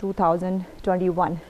2021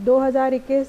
2021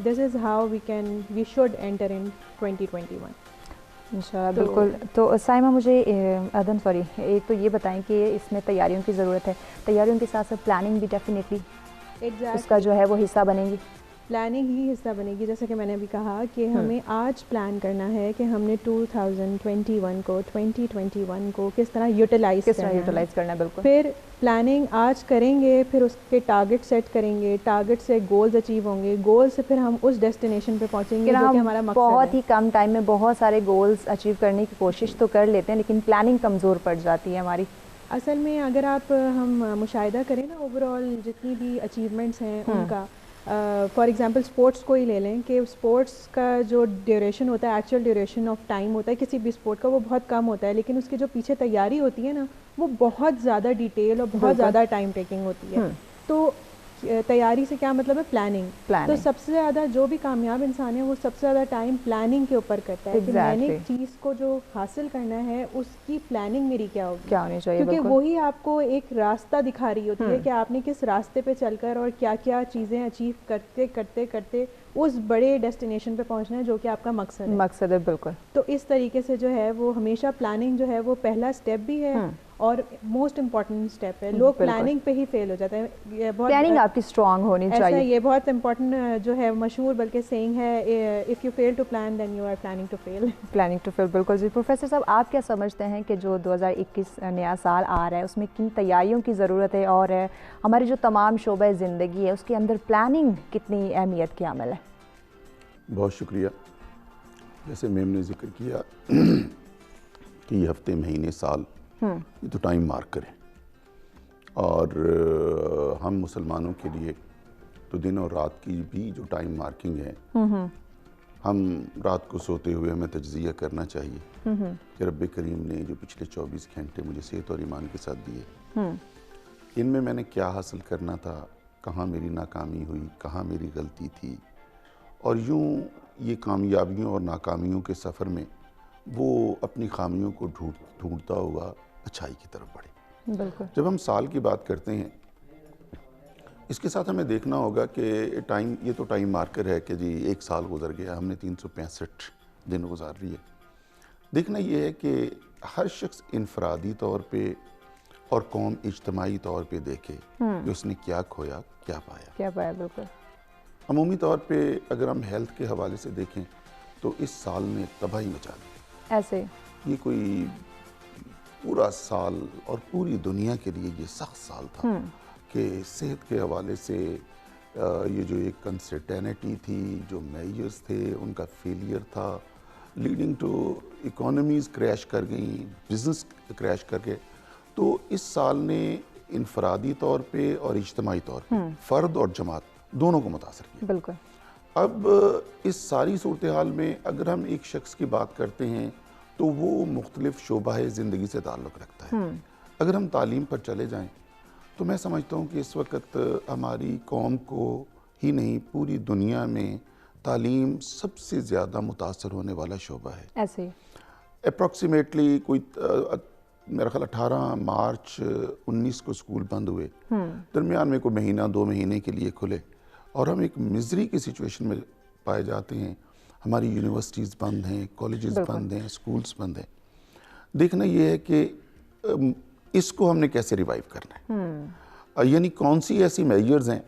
this is how we should enter in 2021. انشاءاللہ بالکل. تو سائمہ مجھے ادن سوری ایک تو یہ بتائیں کہ اس میں تیاریوں کی ضرورت ہے, تیاریوں کے ساتھ ساتھ پلاننگ بھی ڈیفینیٹلی اس کا جو ہے وہ حصہ بنے گی. پلاننگ ہی حصہ بنے گی, جیسا کہ میں نے ابھی کہا کہ ہمیں آج پلان کرنا ہے کہ ہم نے 2021 کو کس طرح یوٹیلائز کرنا ہے. بالکل. پھر پلاننگ آج کریں گے, پھر اس کے ٹارگٹ سیٹ کریں گے, ٹارگٹ سے گولز اچیو ہوں گے, گول سے پھر ہم اس ڈیسٹینیشن پہ پہنچیں گے جو کہ ہمارا مقصد ہے. بہت ہی کم ٹائم میں بہت سارے گولز اچیو کرنے کی کوشش تو کر لیتے ہیں لیکن پلاننگ کمزور پڑ جاتی ہے ہماری. اصل میں اگر ہم مشاہدہ کریں نا اوور آل جتنی بھی اچیومنٹس ہیں ان کا, فار ایگزامپل اسپورٹس کو ہی لے لیں کہ اسپورٹس کا جو ڈیوریشن ہوتا ہے, ایکچوئل ڈیوریشن آف ٹائم ہوتا ہے کسی بھی اسپورٹ کا, وہ بہت کم ہوتا ہے, لیکن اس کی جو پیچھے تیاری ہوتی ہے نا وہ بہت زیادہ ڈیٹیل اور بہت زیادہ ٹائم ٹیکنگ ہوتی ہے. تو تیاری سے کیا مطلب ہے, پلاننگ. تو سب سے زیادہ جو بھی کامیاب انسان ہے وہ سب سے زیادہ ٹائم پلاننگ کے اوپر کرتا ہے کہ میں نے چیز کو جو حاصل کرنا ہے اس کی پلاننگ میری کیا ہوگی, کیا ہونی چاہیے, کیونکہ وہی آپ کو ایک راستہ دکھا رہی ہوتی ہے کہ آپ نے کس راستے پہ چل کر اور کیا کیا چیزیں اچیو کرتے کرتے کرتے اس بڑے ڈیسٹینیشن پہ پہنچنا ہے جو کہ آپ کا مقصد ہے. بالکل. تو اس طریقے سے جو ہے وہ ہمیشہ پلاننگ جو ہے وہ پہلا اسٹیپ بھی ہے اور موسٹ امپورٹنٹ اسٹیپ ہے. لوگ پلاننگ پہ ہی فیل ہو جاتے ہیں. پلاننگ آپ کی اسٹرانگ ہونی چاہیے. یہ بہت امپورٹنٹ جو ہے مشہور بلکہ سینگ ہے, if you fail to plan then you are planning to fail. بالکل جی. پروفیسر صاحب آپ کیا سمجھتے ہیں کہ جو 2021 نیا سال آ رہا ہے اس میں کن تیاریوں کی ضرورت ہے اور ہماری جو تمام شعبہ زندگی ہے اس کے اندر پلاننگ کتنی اہمیت کی عمل ہے؟ بہت شکریہ. جیسے میم نے ذکر کیا کہ یہ ہفتے, مہینے, سال یہ تو ٹائم مارک کریں, اور ہم مسلمانوں کے لیے تو دن اور رات کی بھی جو ٹائم مارکنگ ہے, ہم رات کو سوتے ہوئے ہمیں تجزیہ کرنا چاہیے کہ رب کریم نے جو پچھلے 24 گھنٹے مجھے صحت اور ایمان کے ساتھ دیے, ان میں نے کیا حاصل کرنا تھا, کہاں میری ناکامی ہوئی, کہاں میری غلطی تھی, اور یوں یہ کامیابیوں اور ناکامیوں کے سفر میں وہ اپنی خامیوں کو ڈھونڈتا ہوا اچھائی کی طرف بڑھے. بالکل. جب ہم سال کی بات کرتے ہیں اس کے ساتھ ہمیں دیکھنا ہوگا کہ یہ تو ٹائم مارکر ہے کہ جی ایک سال گزر گیا, ہم نے 365 دن گزار لیے. دیکھنا یہ ہے کہ ہر شخص انفرادی طور پہ اور قوم اجتماعی طور پہ دیکھے کہ اس نے کیا کھویا, کیا پایا. بالکل. عمومی طور پہ اگر ہم ہیلتھ کے حوالے سے دیکھیں تو اس سال نے تباہی مچا دی. ایسے یہ کوئی پورا سال اور پوری دنیا کے لیے یہ سخت سال تھا کہ صحت کے حوالے سے یہ جو ایک کنسرٹینٹی تھی, جو میجرز تھے ان کا فیلئر تھا, لیڈنگ ٹو اکانومیز کریش کر گئیں, بزنس کریش کر گئے. تو اس سال نے انفرادی طور پہ اور اجتماعی طور پہ فرد اور جماعت دونوں کو متاثر کیا. بالکل. اب اس ساری صورتحال میں اگر ہم ایک شخص کی بات کرتے ہیں تو وہ مختلف شعبہ زندگی سے تعلق رکھتا ہے. اگر ہم تعلیم پر چلے جائیں تو میں سمجھتا ہوں کہ اس وقت ہماری قوم کو ہی نہیں پوری دنیا میں تعلیم سب سے زیادہ متاثر ہونے والا شعبہ ہے. ایسے اپروکسیمیٹلی کوئی میرا خیال 18 مارچ 19 کو اسکول بند ہوئے, درمیان میں کوئی مہینہ 2 مہینے کے لیے کھلے, اور ہم ایک مزری کی سچویشن میں پائے جاتے ہیں. ہماری یونیورسٹیز بند ہیں, کالجز بند ہیں, اسکولز بند ہیں. دیکھنا یہ ہے کہ اس کو ہم نے کیسے ریوائیو کرنا ہے, یعنی کون سی ایسی میجرز ہیں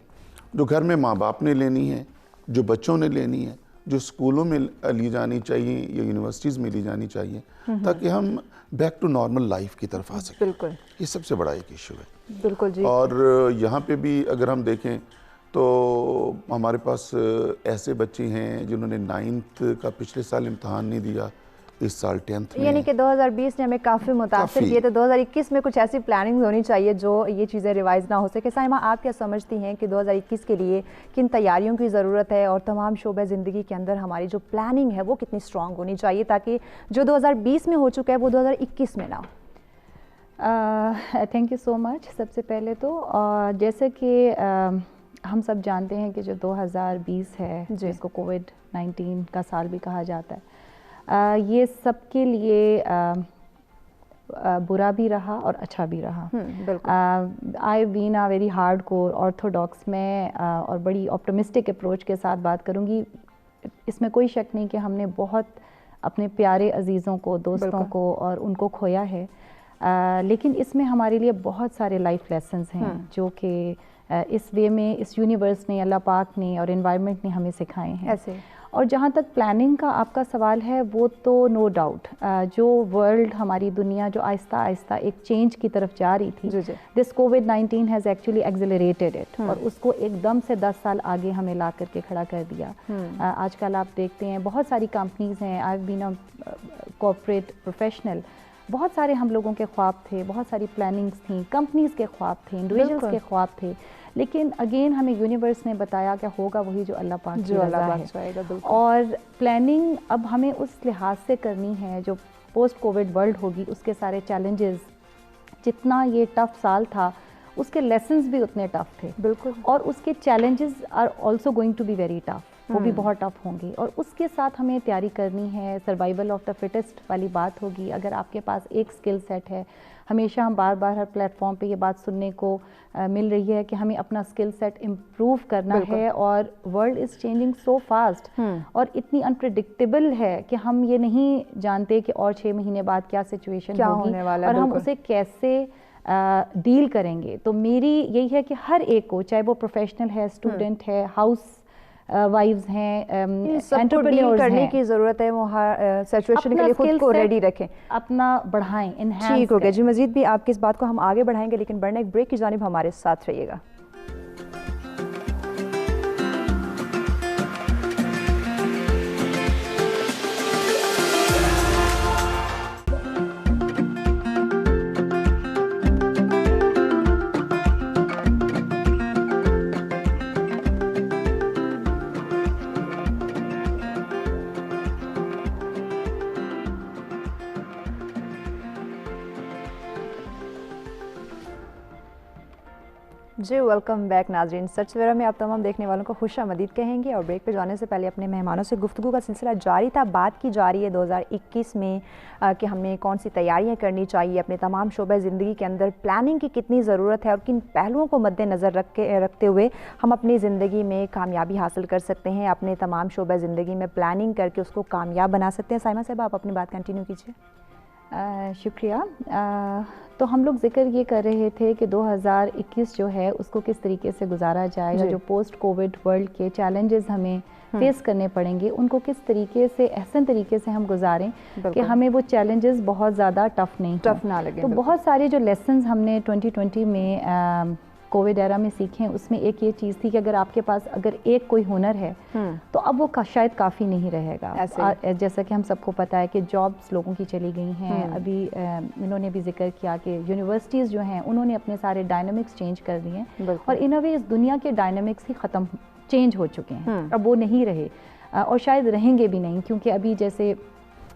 جو گھر میں ماں باپ نے لینی ہے, جو بچوں نے لینی ہے, جو اسکولوں میں لی جانی چاہیے یا یونیورسٹیز میں لی جانی چاہیے, تاکہ ہم بیک ٹو نارمل لائف کی طرف آ سکیں. بالکل. یہ سب سے بڑا ایک ایشو ہے. بالکل جی. اور یہاں پہ بھی اگر ہم دیکھیں تو ہمارے پاس ایسے بچے ہیں جنہوں نے 9th کا پچھلے سال امتحان نہیں دیا, اس سال 10th میں, یعنی کہ 2020 نے ہمیں کافی متاثر کیے. تو 2021 میں کچھ ایسی پلاننگ ہونی چاہیے جو یہ چیزیں ریوائز نہ ہو سکے. سائمہ آپ کیا سمجھتی ہیں کہ 2021 کے لیے کن تیاریوں کی ضرورت ہے اور تمام شعبہ زندگی کے اندر ہماری جو پلاننگ ہے وہ کتنی اسٹرانگ ہونی چاہیے تاکہ جو 2020 میں ہو چکا ہے وہ 2021 میں نہ ہو؟ تھینک یو سو مچ. سب سے پہلے تو جیسے کہ ہم سب جانتے ہیں کہ جو 2020 ہے جس کو کووڈ-19 کا سال بھی کہا جاتا ہے, یہ سب کے لیے برا بھی رہا اور اچھا بھی رہا. بالکل. I been a very hard core orthodox میں اور بڑی آپٹمسٹک اپروچ کے ساتھ بات کروں گی. اس میں کوئی شک نہیں کہ ہم نے بہت اپنے پیارے عزیزوں کو, دوستوں کو اور ان کو کھویا ہے, لیکن اس میں ہمارے لیے بہت سارے لائف لیسنز ہیں جو کہ اس وے میں اس یونیورس نے, اللہ پاک نے اور انوائرمنٹ نے ہمیں سکھائے ہیں. ایسے اور جہاں تک پلاننگ کا آپ کا سوال ہے, وہ تو نو ڈاؤٹ جو ورلڈ, ہماری دنیا جو آہستہ آہستہ ایک چینج کی طرف جا رہی تھی, دس کووڈ-19 ہیز ایکچولی ایکسیلریٹڈ اٹ, اور اس کو ایک دم سے 10 سال آگے ہمیں لا کر کے کھڑا کر دیا. آج کل آپ دیکھتے ہیں بہت ساری کمپنیز ہیں, I have been a corporate professional, بہت سارے ہم لوگوں کے خواب تھے, بہت ساری پلاننگز تھیں, کمپنیز کے خواب تھے, انڈیویجولس کے خواب تھے, لیکن اگین ہمیں یونیورس نے بتایا کہ ہوگا وہی جو اللہ پاک کی رضا ہے. اور پلاننگ اب ہمیں اس لحاظ سے کرنی ہے جو پوسٹ کووڈ ورلڈ ہوگی, اس کے سارے چیلنجز, جتنا یہ ٹف سال تھا اس کے لیسنز بھی اتنے ٹف تھے. بالکل. اور اس کے challenges are also going to be very tough, وہ بھی بہت ٹف ہوں گے, اور اس کے ساتھ ہمیں تیاری کرنی ہے. سروائیول آف دا فٹسٹ والی بات ہوگی. اگر آپ کے پاس ایک اسکل سیٹ ہے, ہمیشہ ہم بار بار ہر پلیٹ فارم پہ یہ بات سننے کو مل رہی ہے کہ ہمیں اپنا اسکل سیٹ امپروو کرنا ہے, اور world is changing so fast اور اتنی انپریڈکٹیبل ہے کہ ہم یہ نہیں جانتے کہ اور 6 مہینے بعد کیا سچویشن ہوگی اور ہم اسے کیسے ڈیل کریں گے. تو میری یہی ہے کہ ہر ایک کو, چاہے وہ پروفیشنل ہے, اسٹوڈنٹ ہے, ہاؤس وائفز ہیں, انٹرپرینیور کرنے کی ضرورت ہے, وہ ہر سچویشن کے لیے خود کو ریڈی رکھیں, اپنا بڑھائیں, انہینس. ٹھیک ہو گیا جی. مزید بھی آپ کی اس بات کو ہم آگے بڑھائیں گے, لیکن بڑھنے ایک بریک کی جانب ہمارے ساتھ رہیے گا. جی ویلکم بیک ناظرین. سچ سویرا میں آپ تمام دیکھنے والوں کو خوش آمدید کہیں گے, اور بریک پہ جانے سے پہلے اپنے مہمانوں سے گفتگو کا سلسلہ جاری تھا. بات کی جا رہی ہے 2021 میں کہ ہمیں کون سی تیاریاں کرنی چاہیے, اپنے تمام شعبہ زندگی کے اندر پلاننگ کی کتنی ضرورت ہے, اور کن پہلوؤں کو مد نظر رکھتے ہوئے ہم اپنی زندگی میں کامیابی حاصل کر سکتے ہیں, اپنے تمام شعبہ زندگی میں پلاننگ کر کے اس کو کامیاب بنا سکتے ہیں. سائمہ صاحب آپ اپنی بات کنٹینیو کیجیے. شکریہ. تو ہم لوگ ذکر یہ کر رہے تھے کہ 2021 جو ہے اس کو کس طریقے سے گزارا جائے گا, جو پوسٹ کووڈ ورلڈ کے چیلنجز ہمیں فیس کرنے پڑیں گے ان کو کس طریقے سے, احسن طریقے سے ہم گزاریں کہ ہمیں وہ چیلنجز بہت زیادہ ٹف نہ لگیں. تو بہت سارے جو لیسنز ہم نے 2020 میں کووڈ ایرا میں سیکھیں, اس میں ایک یہ چیز تھی کہ اگر آپ کے پاس اگر ایک کوئی ہنر ہے تو اب وہ شاید کافی نہیں رہے گا. جیسا کہ ہم سب کو پتہ ہے کہ جابس لوگوں کی چلی گئی ہیں. ابھی انہوں نے بھی ذکر کیا کہ یونیورسٹیز جو ہیں انہوں نے اپنے سارے ڈائنامکس چینج کر دیے ہیں, اور ان اے وے اس دنیا کے ڈائنامکس ہی چینج ہو چکے ہیں, اب وہ نہیں رہے اور شاید رہیں گے بھی نہیں, کیونکہ ابھی جیسے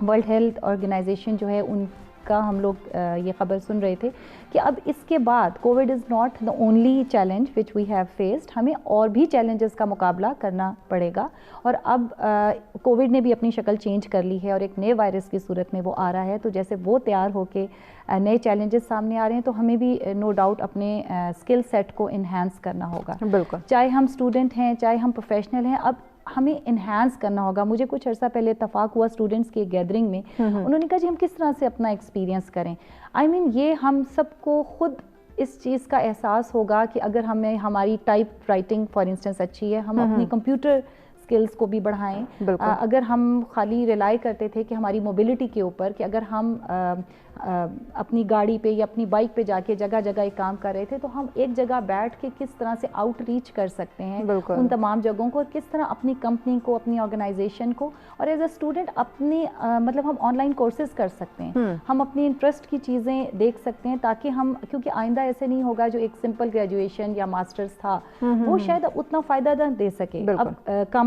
ورلڈ ہیلتھ آرگنائزیشن جو ہے ان کا ہم لوگ یہ خبر سن رہے تھے کہ اب اس کے بعد COVID is not the only challenge which we have faced, ہمیں اور بھی چیلنجز کا مقابلہ کرنا پڑے گا. اور اب کووڈ نے بھی اپنی شکل چینج کر لی ہے اور ایک نئے وائرس کی صورت میں وہ آ رہا ہے, تو جیسے وہ تیار ہو کے نئے چیلنجز سامنے آ رہے ہیں تو ہمیں بھی نو ڈاؤٹ اپنے اسکل سیٹ کو انہینس کرنا ہوگا. بالکل, چاہے ہم اسٹوڈنٹ ہیں چاہے ہم پروفیشنل ہیں, اب ہمیں انہینس کرنا ہوگا. مجھے کچھ عرصہ پہلے اتفاق ہوا اسٹوڈنٹس کی گیدرنگ میں, انہوں نے کہا جی ہم کس طرح سے اپنا ایکسپیرینس کریں. آئی مین یہ ہم سب کو خود اس چیز کا احساس ہوگا کہ اگر ہمیں ہماری ٹائپ رائٹنگ فار انسٹنس اچھی ہے, ہم اپنی کمپیوٹر اسکلس کو بھی بڑھائیں. اگر ہم خالی ریلائی کرتے تھے کہ ہماری موبلٹی کے اوپر, کہ اگر ہم اپنی گاڑی پہ یا اپنی بائک پہ جا کے جگہ جگہ ایک کام کر رہے تھے, تو ہم ایک جگہ بیٹھ کے کس طرح سے آؤٹ ریچ کر سکتے ہیں ان تمام جگہوں کو, اور کس طرح اپنی کمپنی کو, اپنی آرگنائزیشن کو, اور ایز اے اسٹوڈنٹ اپنی مطلب ہم آن لائن کورسز کر سکتے ہیں, ہم اپنی انٹرسٹ کی چیزیں دیکھ سکتے ہیں, تاکہ ہم, کیونکہ آئندہ ایسے نہیں ہوگا جو ایک سمپل گریجویشن یا ماسٹرز تھا وہ شاید اتنا فائدہ نہ دے سکے. اب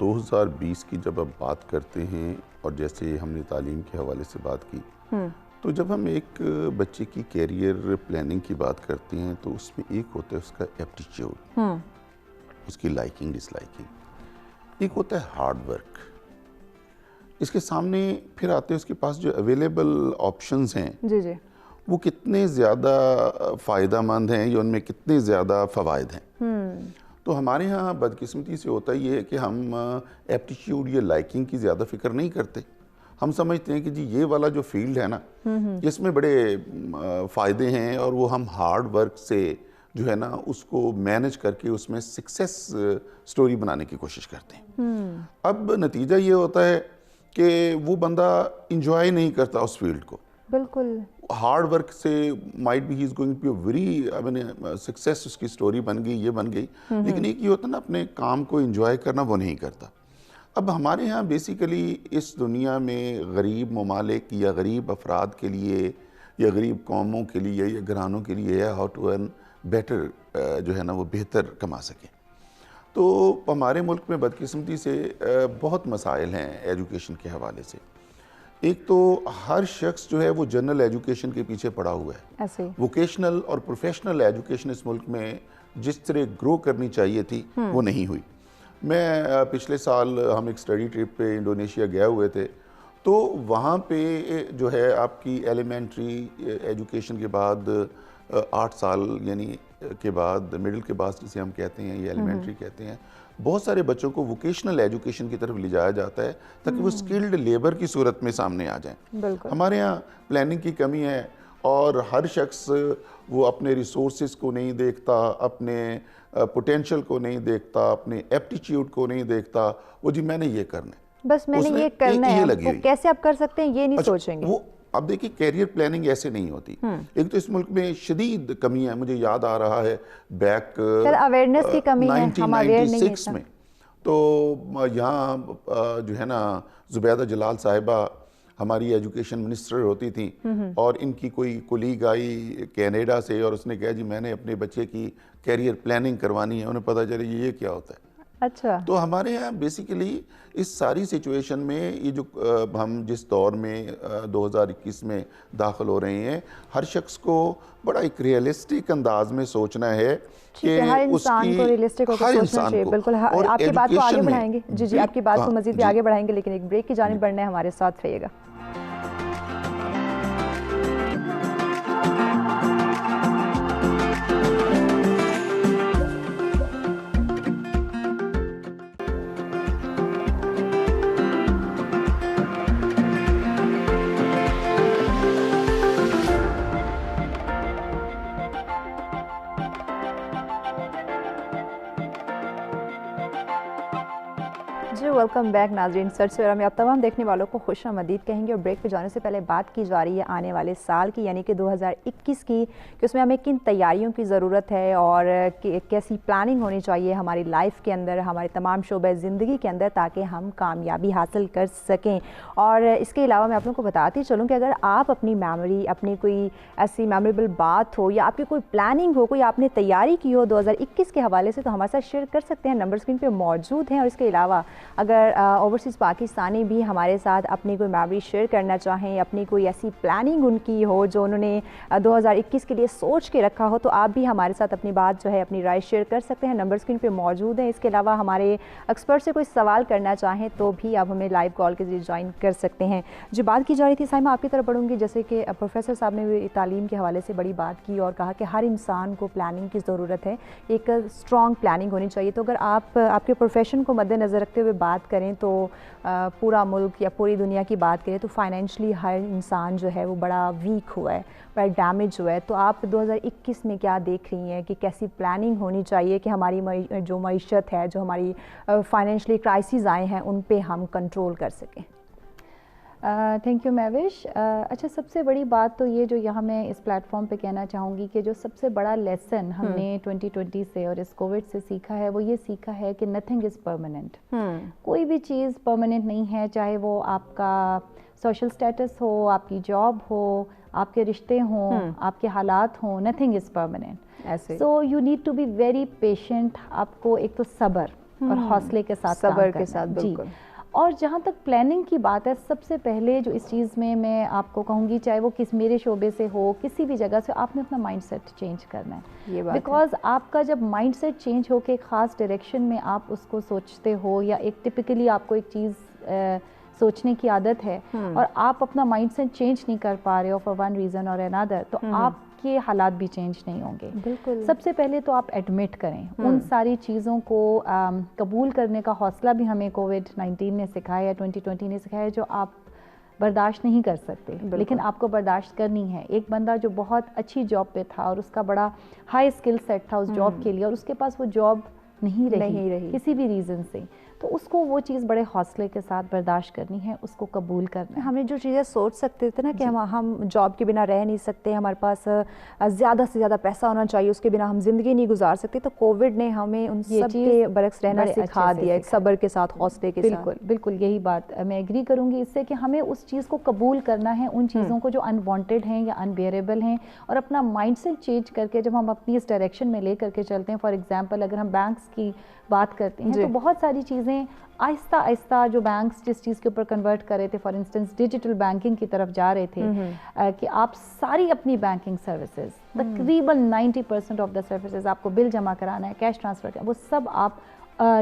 2020 کی جب اب بات کرتے ہیں اور جیسے ہم نے تعلیم کے حوالے سے بات کی تو جب ہم ایک بچے کی کیریئر پلاننگ کی بات کرتے ہیں تو اس میں ایک ہوتا ہے اس کا ایپٹیچیوڈ، اس کی لائکنگ ڈس لائکنگ، ایک ہوتا ہے ہارڈ ورک، اس کے سامنے پھر آتے ہیں اس کے پاس جو اویلیبل آپشنز ہیں جی جی وہ کتنے زیادہ فائدہ مند ہیں یا ان میں کتنے زیادہ فوائد ہیں۔ تو ہمارے ہاں بدقسمتی سے ہوتا یہ ہے کہ ہم ایپٹیچیوڈ یا لائکنگ کی زیادہ فکر نہیں کرتے، ہم سمجھتے ہیں کہ جی یہ والا جو فیلڈ ہے نا اس میں بڑے فائدے ہیں اور وہ ہم ہارڈ ورک سے جو ہے نا اس کو مینج کر کے اس میں سکسیس سٹوری بنانے کی کوشش کرتے ہیں۔ اب نتیجہ یہ ہوتا ہے کہ وہ بندہ انجوائے نہیں کرتا اس فیلڈ کو، بالکل ہارڈ ورک سے might be he is going to very success, اس کی سٹوری بن گئی، یہ بن گئی، لیکن ایک یہ ہوتا ہے نا اپنے کام کو انجوائے کرنا، وہ نہیں کرتا۔ اب ہمارے ہاں بیسیکلی اس دنیا میں غریب ممالک یا غریب افراد کے لیے یا غریب قوموں کے لیے یا گھرانوں کے لیے ہاؤ ٹو ارن بیٹر، جو ہے نا وہ بہتر کما سکیں۔ تو ہمارے ملک میں بدقسمتی سے بہت مسائل ہیں ایجوکیشن کے حوالے سے۔ ایک تو ہر شخص جو ہے وہ جنرل ایجوکیشن کے پیچھے پڑا ہوا ہے، ایسے ووکیشنل اور پروفیشنل ایجوکیشن اس ملک میں جس طرح گرو کرنی چاہیے تھی وہ نہیں ہوئی۔ میں پچھلے سال ہم ایک اسٹڈی ٹرپ پہ انڈونیشیا گئے ہوئے تھے، تو وہاں پہ جو ہے آپ کی ایلیمنٹری ایجوکیشن کے بعد 8 سال یعنی کے بعد مڈل کے بعد جسے ہم کہتے ہیں یا ایلیمنٹری کہتے ہیں، بہت سارے بچوں کو ووکیشنل ایجوکیشن کی طرف لے جایا جاتا ہے تاکہ وہ سکلڈ لیبر کی صورت میں سامنے آ جائیں۔ ہمارے یہاں پلاننگ کی کمی ہے اور ہر شخص وہ اپنے ریسورسز کو نہیں دیکھتا، اپنے پوٹینشیل کو نہیں دیکھتا، اپنے ایپٹیچیوڈ کو نہیں دیکھتا، وہ جی میں نے یہ کرنا ہے، بس میں نے یہ کرنا ہے، وہ کیسے آپ کر سکتے ہیں یہ نہیں سوچیں گے۔ اب دیکھیں کیریئر پلاننگ ایسے نہیں ہوتی۔ ایک تو اس ملک میں شدید کمی ہے، مجھے یاد آ رہا ہے بیک اویئرنیس کی کمی ہے، ہم اویئر نہیں ہیں 1996 میں، تو یہاں جو ہے نا زبیدہ جلال صاحبہ ہماری ایجوکیشن منسٹر ہوتی تھیں اور ان کی کوئی کولیگ آئی کینیڈا سے اور اس نے کہا جی میں نے اپنے بچے کی کیریئر پلاننگ کروانی ہے، انہیں پتہ چلے یہ کیا ہوتا ہے۔ اچھا، تو ہمارے یہاں بیسیکلی اس ساری سچویشن میں یہ جو ہم جس دور میں 2021 میں داخل ہو رہے ہیں، ہر شخص کو بڑا ایک ریئلسٹک انداز میں سوچنا ہے کہ ہر انسان کو ریئلسٹک ہو کے سوچنا چاہیے۔ بالکل، آپ کی بات کو آگے بڑھائیں گے، جی آپ کی بات کو مزید بھی آگے بڑھائیں گے، لیکن ایک بریک کی جانب بڑھنا ہے، ہمارے ساتھ رہیے گا۔ جی ویلکم بیک ناظرین، سچ سویرا میں آپ تمام دیکھنے والوں کو خوش آمدید کہیں گے، اور بریک پہ جانے سے پہلے بات کی جا رہی ہے آنے والے سال کی یعنی کہ 2021 کی، کہ اس میں ہمیں کن تیاریوں کی ضرورت ہے اور کیسی پلاننگ ہونی چاہیے ہماری لائف کے اندر، ہمارے تمام شعبہ زندگی کے اندر، تاکہ ہم کامیابی حاصل کر سکیں۔ اور اس کے علاوہ میں آپ لوگوں کو بتاتی چلوں کہ اگر آپ اپنی میموری، اپنی کوئی ایسی میموریبل بات ہو یا آپ کی کوئی پلاننگ ہو، کوئی آپ نے تیاری کی ہو 2021 کے حوالے سے، تو ہمارے ساتھ شیئر کر سکتے ہیں، نمبر اسکرین پہ موجود ہیں۔ اور اس کے علاوہ اگر اوورسیز پاکستانی بھی ہمارے ساتھ اپنی کوئی میموری شیئر کرنا چاہیں، اپنی کوئی ایسی پلاننگ ان کی ہو جو انہوں نے 2021 کے لیے سوچ کے رکھا ہو، تو آپ بھی ہمارے ساتھ اپنی بات جو ہے، اپنی رائے شیئر کر سکتے ہیں، نمبر اسکرین پہ موجود ہیں۔ اس کے علاوہ ہمارے ایکسپرٹ سے کوئی سوال کرنا چاہیں تو بھی آپ ہمیں لائیو کال کے ذریعے جوائن کر سکتے ہیں۔ جو بات کی جا رہی تھی سائمہ، آپ کی طرف بڑھوں گی، جیسے کہ پروفیسر صاحب نے بھی تعلیم کے حوالے سے بڑی بات کی اور کہا کہ ہر انسان کو پلاننگ کی ضرورت ہے، ایک اسٹرانگ پلاننگ ہونی چاہیے۔ تو اگر آپ کے پروفیشن کو مد نظر رکھتے ہوئے بات کریں تو پورا ملک یا پوری دنیا کی بات کریں تو فائنینشلی ہر انسان جو ہے وہ بڑا ویک ہوا ہے، بڑا ڈیمیج ہوا ہے۔ تو آپ 2021 میں کیا دیکھ رہی ہیں کہ کیسی پلاننگ ہونی چاہیے کہ ہماری جو معیشت ہے، جو ہماری فائنینشلی کرائسز آئے ہیں، ان پہ ہم کنٹرول کر سکیں؟ Thank you Mehwish. اچھا، سب سے بڑی بات تو یہ جو یہاں میں اس پلیٹ فارم پہ کہنا چاہوں گی کہ جو سب سے بڑا لیسن ہم نے 2020 سے اور اس کووڈ سے سیکھا ہے، وہ یہ سیکھا ہے کہ نتھنگ از پرماننٹ۔ کوئی بھی چیز پرماننٹ نہیں ہے، چاہے وہ آپ کا سوشل سٹیٹس ہو، آپ کی جاب ہو، آپ کے رشتے ہوں، آپ کے حالات ہوں، nothing is permanent. So you need to be very patient. آپ کو ایک تو صبر، اور حوصلے کے ساتھ صبر کام کے کرنا ساتھ، جی. بالکل. اور جہاں تک پلاننگ کی بات ہے، سب سے پہلے جو اس چیز میں آپ کو کہوں گی، چاہے وہ میرے شعبے سے ہو، کسی بھی جگہ سے، آپ نے اپنا مائنڈ سیٹ چینج کرنا ہے. یہ بات بیکاز آپ کا جب مائنڈ سیٹ چینج ہو کے ایک خاص ڈائریکشن میں آپ اس کو سوچتے ہو، یا ایک ٹپکلی آپ کو ایک چیز سوچنے کی عادت ہے اور آپ اپنا مائنڈ سیٹ چینج نہیں کر پا رہے ہو فار ون ریزن اور انادر، تو آپ کے حالات بھی چینج نہیں ہوں گے. بالکل. سب سے پہلے تو آپ ایڈمٹ کریں ان ساری چیزوں کو، قبول کرنے کا حوصلہ بھی ہمیں کووڈ-19 نے سکھایا ہے، 2020 نے سکھایا ہے، جو آپ برداشت نہیں کر سکتے لیکن آپ کو برداشت کرنی ہے. ایک بندہ جو بہت اچھی جاب پہ تھا اور اس کا بڑا ہائی اسکل سیٹ تھا اس جاب کے لیے، اور اس کے پاس وہ جاب نہیں رہی کسی بھی ریزن سے، تو اس کو وہ چیز بڑے حوصلے کے ساتھ برداشت کرنی ہے، اس کو قبول کرنا ہے. ہم نے جو چیزیں سوچ سکتے تھے نا کہ ہم جاب کے بنا رہ نہیں سکتے، ہمارے پاس زیادہ سے زیادہ پیسہ ہونا چاہیے، اس کے بنا ہم زندگی نہیں گزار سکتے، تو کووڈ نے ہمیں ان سب کے برعکس رہنا سکھا دیا، ایک صبر کے ساتھ، حوصلے کے ساتھ. بالکل یہی بات میں ایگری کروں گی اس سے، کہ ہمیں اس چیز کو قبول کرنا ہے، ان چیزوں کو جو انوانٹیڈ ہیں یا انبیئریبل ہیں، اور اپنا مائنڈ سیٹ چینج کر کے جب ہم اپنی اس ڈائریکشن میں لے کر کے چلتے ہیں. فار ایگزامپل اگر ہم بینکس کی بات کرتے ہیں تو بہت ساری چیزیں آہستہ آہستہ جو بینکس جس چیز کے اوپر کنورٹ کر رہے تھے، فار انسٹنس ڈیجیٹل بینکنگ کی طرف جا رہے تھے، کہ آپ ساری اپنی بینکنگ سروسز، تقریباً 90% آف دا سروسز، آپ کو بل جمع کرانا ہے، کیش ٹرانسفر کرنا، وہ سب آپ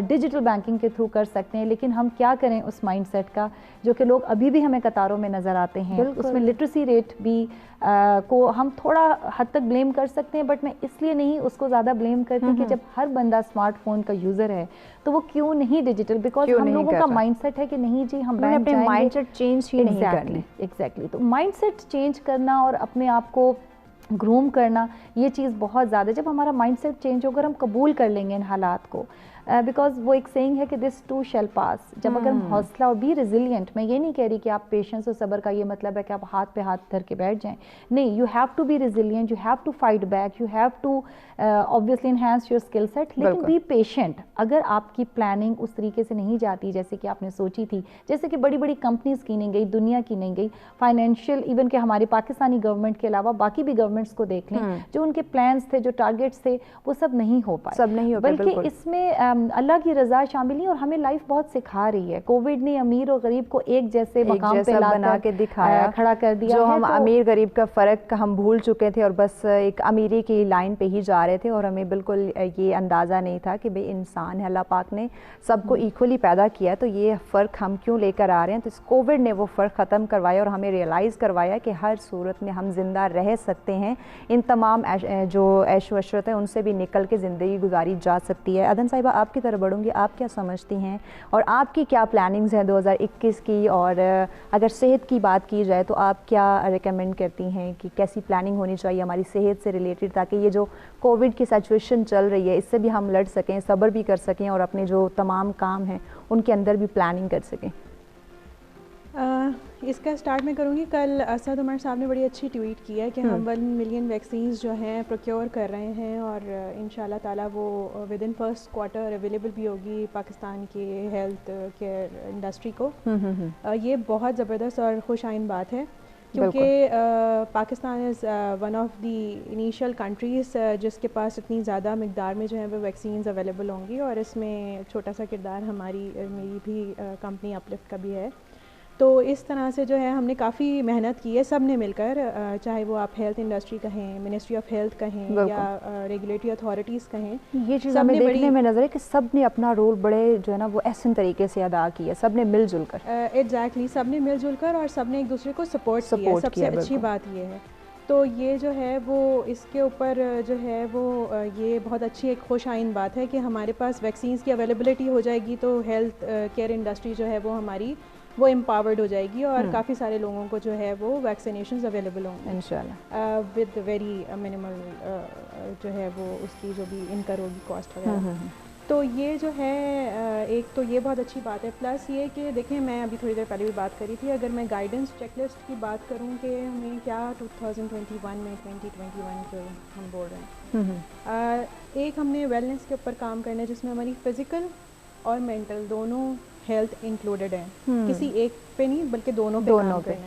ڈیجیٹل بینکنگ کے تھرو کر سکتے ہیں. لیکن ہم کیا کریں اس مائنڈ سیٹ کا، جو کہ لوگ ابھی بھی ہمیں قطاروں میں نظر آتے ہیں، اس میں لٹریسی ریٹ بھی کو ہم تھوڑا حد تک بلیم کر سکتے ہیں، بٹ میں اس لیے نہیں اس کو زیادہ بلیم کرتی کہ جب ہر بندہ اسمارٹ فون کا یوزر ہے تو وہ کیوں نہیں ڈیجیٹل، بیکاز ہم لوگوں کا مائنڈ سیٹ ہے کہ نہیں جی ہم بینک جائیں گے. مائنڈ سیٹ چینج ہی نہیں کرنی. ایگزیکٹلی. تو مائنڈ سیٹ چینج کرنا اور اپنے آپ کو گروم کرنا، یہ چیز بہت زیادہ، جب ہمارا مائنڈ سیٹ چینج ہوگا ہم قبول کر لیں گے ان حالات کو، بیکاز وہ ایک سینگ ہے کہ دس ٹو شیل پاس. جب اگر ہم حوصلہ اور بی ریزیلینٹ، میں یہ نہیں کہہ رہی کہ آپ پیشنس اور صبر کا یہ مطلب ہے کہ آپ ہاتھ پہ ہاتھ دھر کے بیٹھ جائیں، نہیں، you have to be resilient, you have to fight back, you have to obviously enhance your skill set، لیکن بی پیشنٹ. اگر آپ کی پلاننگ اس طریقے سے نہیں جاتی جیسے کہ آپ نے سوچی تھی، جیسے کہ بڑی بڑی کمپنیز کی نہیں گئی، دنیا کی نہیں گئی، فائنینشیل ایون کہ ہماری پاکستانی گورنمنٹ کے علاوہ باقی بھی گورنمنٹس کو دیکھ لیں، جو ان کے پلانس تھے، جو ٹارگیٹس تھے، وہ سب نہیں ہو پائے. بلکہ اس میں اللہ کی رضا شامل نہیں، اور ہمیں لائف بہت سکھا رہی ہے. کووڈ نے امیر اور غریب کو ایک جیسے مقام پہ لا کے دکھایا، کھڑا کر دیا. جو ہم امیر غریب کا فرق ہم بھول چکے تھے اور بس ایک امیری کی لائن پہ ہی جا رہے تھے، اور ہمیں بالکل یہ اندازہ نہیں تھا کہ بھئی انسان ہے، اللہ پاک نے سب کو ایکولی پیدا کیا ہے، تو یہ فرق ہم کیوں لے کر آ رہے ہیں. تو اس کووڈ نے وہ فرق ختم کروایا اور ہمیں ریئلائز کروایا کہ ہر صورت میں ہم زندہ رہ سکتے ہیں، ان تمام جو عیش و عشرت ہیں ان سے بھی نکل کے زندگی گزاری جا سکتی ہے. عدن صاحبہ، آپ کی طرف بڑھوں گی، آپ کیا سمجھتی ہیں اور آپ کی کیا پلاننگز ہیں 2021 کی، اور اگر صحت کی بات کی جائے تو آپ کیا ریکمینڈ کرتی ہیں کہ کیسی پلاننگ ہونی چاہیے ہماری صحت سے ریلیٹڈ، تاکہ یہ جو کووڈ کی سچویشن چل رہی ہے اس سے بھی ہم لڑ سکیں، صبر بھی کر سکیں، اور اپنے جو تمام کام ہیں ان کے اندر بھی پلاننگ کر سکیں؟ اس کا سٹارٹ میں کروں گی. کل اسد عمر صاحب نے بڑی اچھی ٹویٹ کی ہے کہ ہم 1 ملین ویکسینز جو ہیں پروکیور کر رہے ہیں، اور انشاءاللہ تعالیٰ وہ with in first quarter available بھی ہوگی پاکستان کی ہیلتھ کیئر انڈسٹری کو. یہ بہت زبردست اور خوش آئند بات ہے، کیونکہ Pakistan is one of the initial countries جس کے پاس اتنی زیادہ مقدار میں جو ہے وہ ویکسینز اویلیبل ہوں گی، اور اس میں چھوٹا سا کردار میری بھی کمپنی اپلفٹ کا بھی ہے. تو اس طرح سے جو ہے ہم نے کافی محنت کی ہے سب نے مل کر، چاہے وہ آپ ہیلتھ انڈسٹری کہیں، منسٹری آف ہیلتھ کہیں، یا ریگولیٹری اتھارٹیز کہیں. یہ چیز ہمیں دیکھنے میں نظر ہے کہ سب نے اپنا رول بڑے جو ہے نا وہ احسن طریقے سے ادا کیا، سب نے مل جل کر. ایگزیکٹلی، سب نے مل جل کر اور سب نے ایک دوسرے کو سپورٹ کیا. سب سے اچھی بات یہ ہے. تو یہ جو ہے وہ اس کے اوپر جو ہے وہ یہ بہت اچھی ایک خوش آئند بات ہے کہ ہمارے پاس ویکسینز کی اویلیبلٹی ہو جائے گی تو ہیلتھ کیئر انڈسٹری جو ہے وہ ہماری وہ امپاورڈ ہو جائے گی، اور کافی سارے لوگوں کو جو ہے وہ ویکسینیشنز اویلیبل ہوں گی انشاءاللہ ود ویری منیمل جو ہے وہ اس کی جو بھی انکر ہوگی کاسٹ وغیرہ. تو یہ جو ہے ایک تو یہ بہت اچھی بات ہے. پلس یہ کہ دیکھیں میں ابھی تھوڑی دیر پہلے بھی بات کری تھی، اگر میں گائیڈنس چیک لسٹ کی بات کروں کہ ہمیں کیا 2021 میں 2021 جو ہم بول رہے ہیں، ایک ہم نے ویلنس کے اوپر کام کرنا ہے جس میں ہماری فزیکل اور مینٹل دونوں ہیلتھ انکلوڈیڈ ہیں، کسی ایک پہ نہیں بلکہ دونوں پہ کام کرنا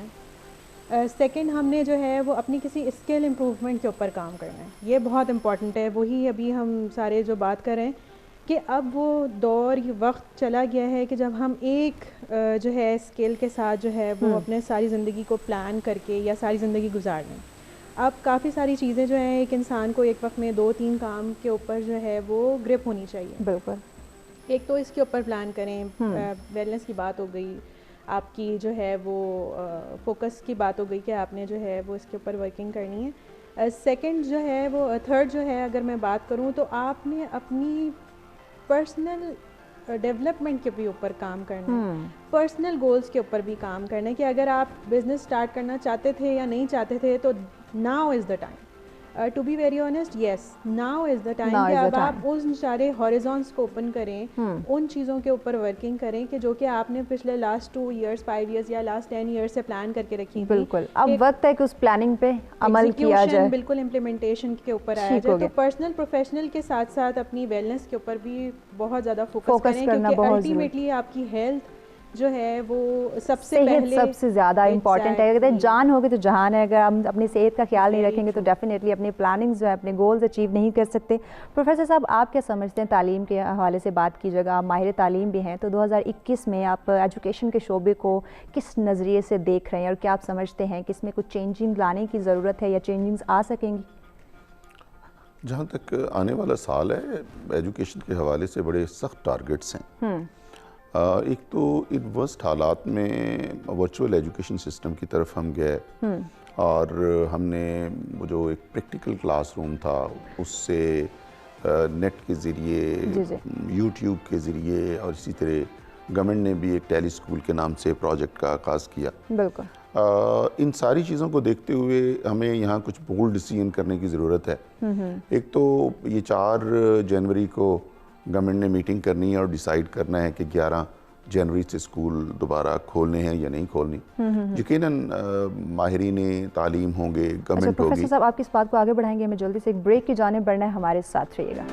ہے. سیکنڈ ہم نے جو ہے وہ اپنی کسی اسکل امپروومنٹ کے اوپر کام کرنا ہے. یہ بہت امپورٹنٹ ہے. وہی ابھی ہم سارے جو بات کر رہے ہیں کہ اب وہ دور یہ وقت چلا گیا ہے کہ جب ہم ایک جو ہے اسکیل کے ساتھ جو ہے وہ اپنے ساری زندگی کو پلان کر کے یا ساری زندگی گزار لیں. اب کافی ساری چیزیں جو ہیں ایک انسان کو ایک وقت میں 2-3 کام کے اوپر جو ہے وہ گرپ ہونی چاہیے. بالکل. ایک تو اس کے اوپر پلان کریں, ویلنس کی بات ہو گئی, آپ کی جو ہے وہ فوکس کی بات ہو گئی کہ آپ نے جو ہے وہ اس کے اوپر ورکنگ کرنی ہے. سیکنڈ جو ہے وہ تھرڈ جو ہے اگر میں بات کروں تو آپ نے اپنی پرسنل ڈیولپمنٹ کے بھی اوپر کام کرنا ہے, پرسنل گولز کے اوپر بھی کام کرنا ہے کہ اگر آپ بزنس اسٹارٹ کرنا چاہتے تھے یا نہیں چاہتے تھے تو now is the time. To be very honest, yes now is the time کہ اب آپ ان سارے ہاریزونس کو اوپن کریں, ان چیزوں کے اوپر ورکنگ کریں کہ جو کہ آپ نے پچھلے لاسٹ 2 ایئرس 5 ایئرس یا لاسٹ 10 ایئرس سے پلان کر کے رکھی. بالکل, اب وقت ہے کہ اس پلاننگ پہ عمل کیا جائے, بالکل امپلیمنٹیشن کے اوپر آیا جائے. تو پرسنل پروفیشنل کے ساتھ ساتھ اپنی ویلنس کے اوپر بھی بہت زیادہ فوکس کریں کیونکہ الٹیمیٹلی آپ کی ہیلتھ جو ہے وہ سب سے پہلے سب سے زیادہ امپورٹنٹ ہے. کہتے ہیں جان ہوگی تو جہان ہے. اگر ہم اپنی صحت کا خیال نہیں رکھیں گے تو ڈیفینیٹلی اپنی پلاننگ جو ہے اپنے گولز اچیو نہیں کر سکتے. پروفیسر صاحب, آپ کیا سمجھتے ہیں تعلیم کے حوالے سے بات کی جگہ, آپ ماہر تعلیم بھی ہیں, تو 2021 میں آپ ایجوکیشن کے شعبے کو کس نظریے سے دیکھ رہے ہیں اور کیا آپ سمجھتے ہیں کہ اس میں کچھ چینجنگ لانے کی ضرورت ہے یا چینجنگز آ سکیں گی؟ جہاں تک آنے والا سال ہے ایجوکیشن کے حوالے سے بڑے سخت ٹارگٹس ہیں. ایک تو ان ورسٹ حالات میں ورچوئل ایجوکیشن سسٹم کی طرف ہم گئے اور ہم نے وہ جو ایک پریکٹیکل کلاس روم تھا اس سے نیٹ کے ذریعے, یوٹیوب کے ذریعے, اور اسی طرح گورنمنٹ نے بھی ایک ٹیلی اسکول کے نام سے پروجیکٹ کا آغاز کیا. بالکل. ان ساری چیزوں کو دیکھتے ہوئے ہمیں یہاں کچھ بولڈ ڈیسیژن کرنے کی ضرورت ہے. ایک تو یہ 4 جنوری کو گورنمنٹ نے میٹنگ کرنی ہے اور ڈیسائیڈ کرنا ہے کہ 11 جنوری سے اسکول دوبارہ کھولنے ہیں یا نہیں کھولنے. یقیناً ماہرین تعلیم ہوں گے, گورنمنٹ ہوگی. پروفیسر صاحب, آپ کی اس بات کو آگے بڑھائیں گے, ہمیں جلدی سے ایک بریک کی جانب بڑھنا ہے, ہمارے ساتھ رہیے گا.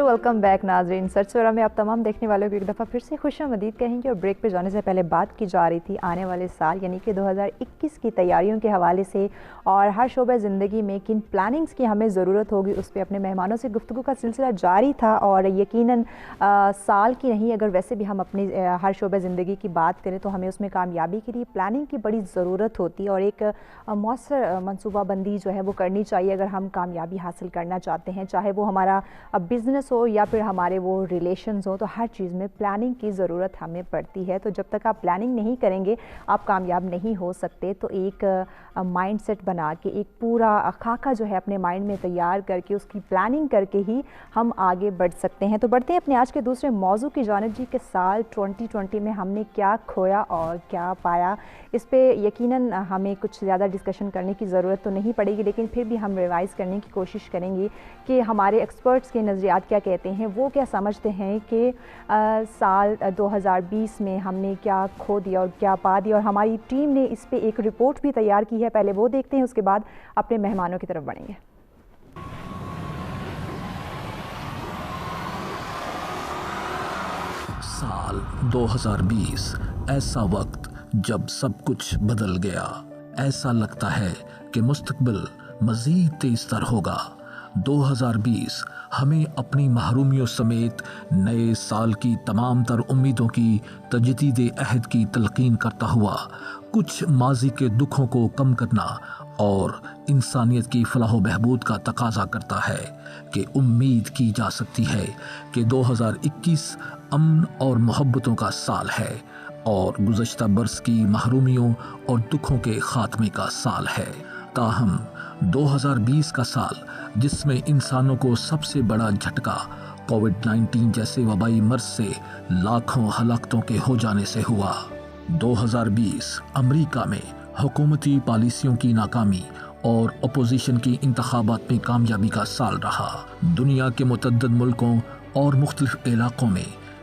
ویلکم بیک ناظرین. سرچ سورا میں آپ تمام دیکھنے والوں کو ایک دفعہ پھر سے خوش آمدید کہیں گے. اور بریک پہ جانے سے پہلے بات کی جا رہی تھی آنے والے سال یعنی کہ 2021 کی تیاریوں کے حوالے سے اور ہر شعبہ زندگی میں کن پلاننگز کی ہمیں ضرورت ہوگی, اس پہ اپنے مہمانوں سے گفتگو کا سلسلہ جاری تھا. اور یقیناً سال کی نہیں, اگر ویسے بھی ہم اپنی ہر شعبہ زندگی کی بات کریں تو ہمیں اس میں کامیابی کے لیے پلاننگ کی بڑی ضرورت ہوتی ہے اور ایک مؤثر منصوبہ بندی جو ہے وہ کرنی چاہیے اگر ہم کامیابی حاصل کرنا چاہتے ہیں, چاہے وہ ہمارا بزنس ہو یا پھر ہمارے وہ ریلیشنز ہوں. تو ہر چیز میں پلاننگ کی ضرورت ہمیں پڑتی ہے. تو جب تک آپ پلاننگ نہیں کریں گے آپ کامیاب نہیں ہو سکتے. تو ایک مائنڈ سیٹ بنا کے, ایک پورا خاکہ جو ہے اپنے مائنڈ میں تیار کر کے, اس کی پلاننگ کر کے ہی ہم آگے بڑھ سکتے ہیں. تو بڑھتے ہیں اپنے آج کے دوسرے موضوع کی جانب جی, کہ سال 2020 میں ہم نے کیا کھویا اور کیا پایا. اس پہ یقیناً ہمیں کچھ زیادہ ڈسکشن کرنے کی ضرورت تو نہیں پڑے گی, لیکن پھر بھی ہم ریوائز کرنے کی کوشش کریں گے کہ ہمارے ایکسپرٹس کے نظریات کیا کہتے ہیں, وہ کیا سمجھتے ہیں کہ سال 2020 میں ہم نے کیا کھو دیا اور کیا پا دیا. اور ہماری ٹیم نے اس پہ ایک رپورٹ بھی تیار کی ہے, پہلے وہ دیکھتے ہیں, اس کے بعد اپنے مہمانوں کی طرف بڑھیں گے. سال 2020 ایسا وقت جب سب کچھ بدل گیا. ایسا لگتا ہے کہ مستقبل مزید تیز تر ہوگا. 2020 ہمیں اپنی محرومیوں سمیت نئے سال کی تمام تر امیدوں کی تجدید عہد کی تلقین کرتا ہوا کچھ ماضی کے دکھوں کو کم کرنا اور انسانیت کی فلاح و بہبود کا تقاضا کرتا ہے کہ امید کی جا سکتی ہے کہ 2021 امن اور محبتوں کا سال ہے اور گزشتہ برس کی محرومیوں اور دکھوں کے خاتمے کا سال ہے. تاہم 2020 کا سال جس میں انسانوں کو سب سے بڑا جھٹکا کووڈ-19 جیسے وبائی مرض سے لاکھوں ہلاکتوں کے ہو جانے سے ہوا. 2020 امریکہ میں حکومتی پالیسیوں کی ناکامی اور اپوزیشن کی انتخابات میں کامیابی کا سال رہا. دنیا کے متعدد ملکوں اور مختلف علاقوں میں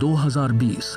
2020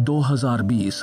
2020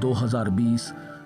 2020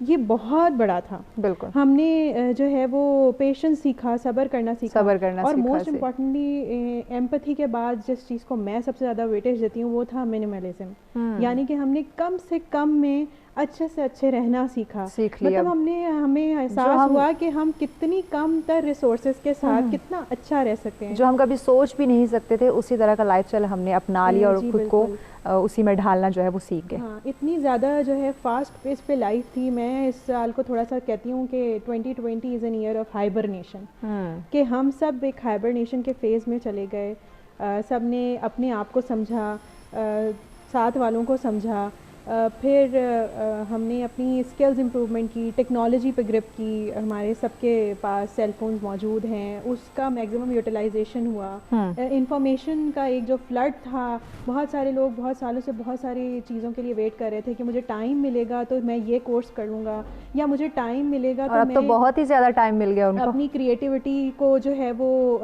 یہ بہت بڑا تھا. بالکل ہم نے جو ہے وہ پیشنس سیکھا, صبر کرنا سیکھا, اور موسٹ امپورٹنٹلی ایمپتھی کے بعد جس چیز کو میں سب سے زیادہ ویٹیج دیتی ہوں وہ تھا منیملزم. یعنی کہ ہم نے کم سے کم میں اچھے سے اچھے رہنا سیکھ لیا. مطلب ہمیں احساس ہوا کہ ہم کتنی کم تر ریسورسز کے ساتھ کتنا اچھا رہ سکتے ہیں, جو ہم کبھی سوچ بھی نہیں سکتے تھے. اسی طرح کا لائف اسٹائل ہم نے اپنا لیا اور خود کو اسی میں ڈھالنا جو ہے وہ سیکھ گئے. ہاں, اتنی زیادہ جو ہے فاسٹ پیس پہ لائف تھی. میں اس سال کو تھوڑا سا کہتی ہوں کہ 2020 is an year of hibernation, کہ ہم سب ایک ہائبرنیشن کے فیز میں چلے گئے. سب نے اپنے آپ کو سمجھا, ساتھ والوں کو سمجھا, پھر ہم نے اپنی اسکلز امپروومنٹ کی, ٹیکنالوجی پہ گرپ کی. ہمارے سب کے پاس سیل فونز موجود ہیں, اس کا میکسیمم یوٹیلائزیشن ہوا. انفارمیشن کا ایک جو فلڈ تھا, بہت سارے لوگ بہت سالوں سے بہت ساری چیزوں کے لیے ویٹ کر رہے تھے کہ مجھے ٹائم ملے گا تو میں یہ کورس کر لوں گا, یا مجھے ٹائم ملے گا تو میں بہت ہی زیادہ ٹائم مل گیا ان کو, اپنی کریٹیوٹی کو جو ہے وہ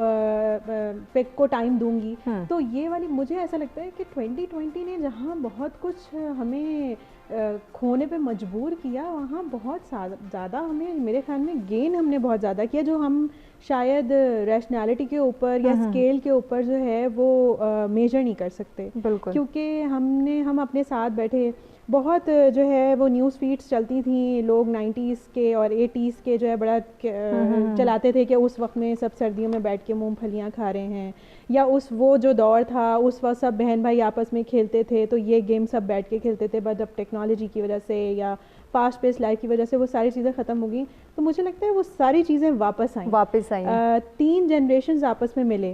پک کو ٹائم دوں گی. تو یہ والی مجھے ایسا لگتا ہے کہ 2020 نے جہاں بہت کچھ ہمیں کھونے پہ مجبور کیا, وہاں بہت زیادہ ہمیں, میرے خیال میں گین ہم نے بہت زیادہ کیا, جو ہم شاید ریشنالٹی کے اوپر یا اسکیل کے اوپر جو ہے وہ میجر نہیں کر سکتے. بالکل, کیونکہ ہم اپنے ساتھ بیٹھے بہت جو ہے وہ نیوز فیڈس چلتی تھیں, لوگ 90s کے اور 80s کے جو ہے بڑا چلاتے تھے کہ اس وقت میں سب سردیوں میں بیٹھ کے مونگ پھلیاں کھا رہے ہیں, یا وہ جو دور تھا اس وقت سب بہن بھائی آپس میں کھیلتے تھے تو یہ گیم سب بیٹھ کے کھیلتے تھے. بٹ اب ٹیکنالوجی کی وجہ سے یا فاسٹ پیس لائف کی وجہ سے وہ ساری چیزیں ختم ہو گئیں. تو مجھے لگتا ہے وہ ساری چیزیں واپس آئیں. 3 جنریشنز آپس میں ملے,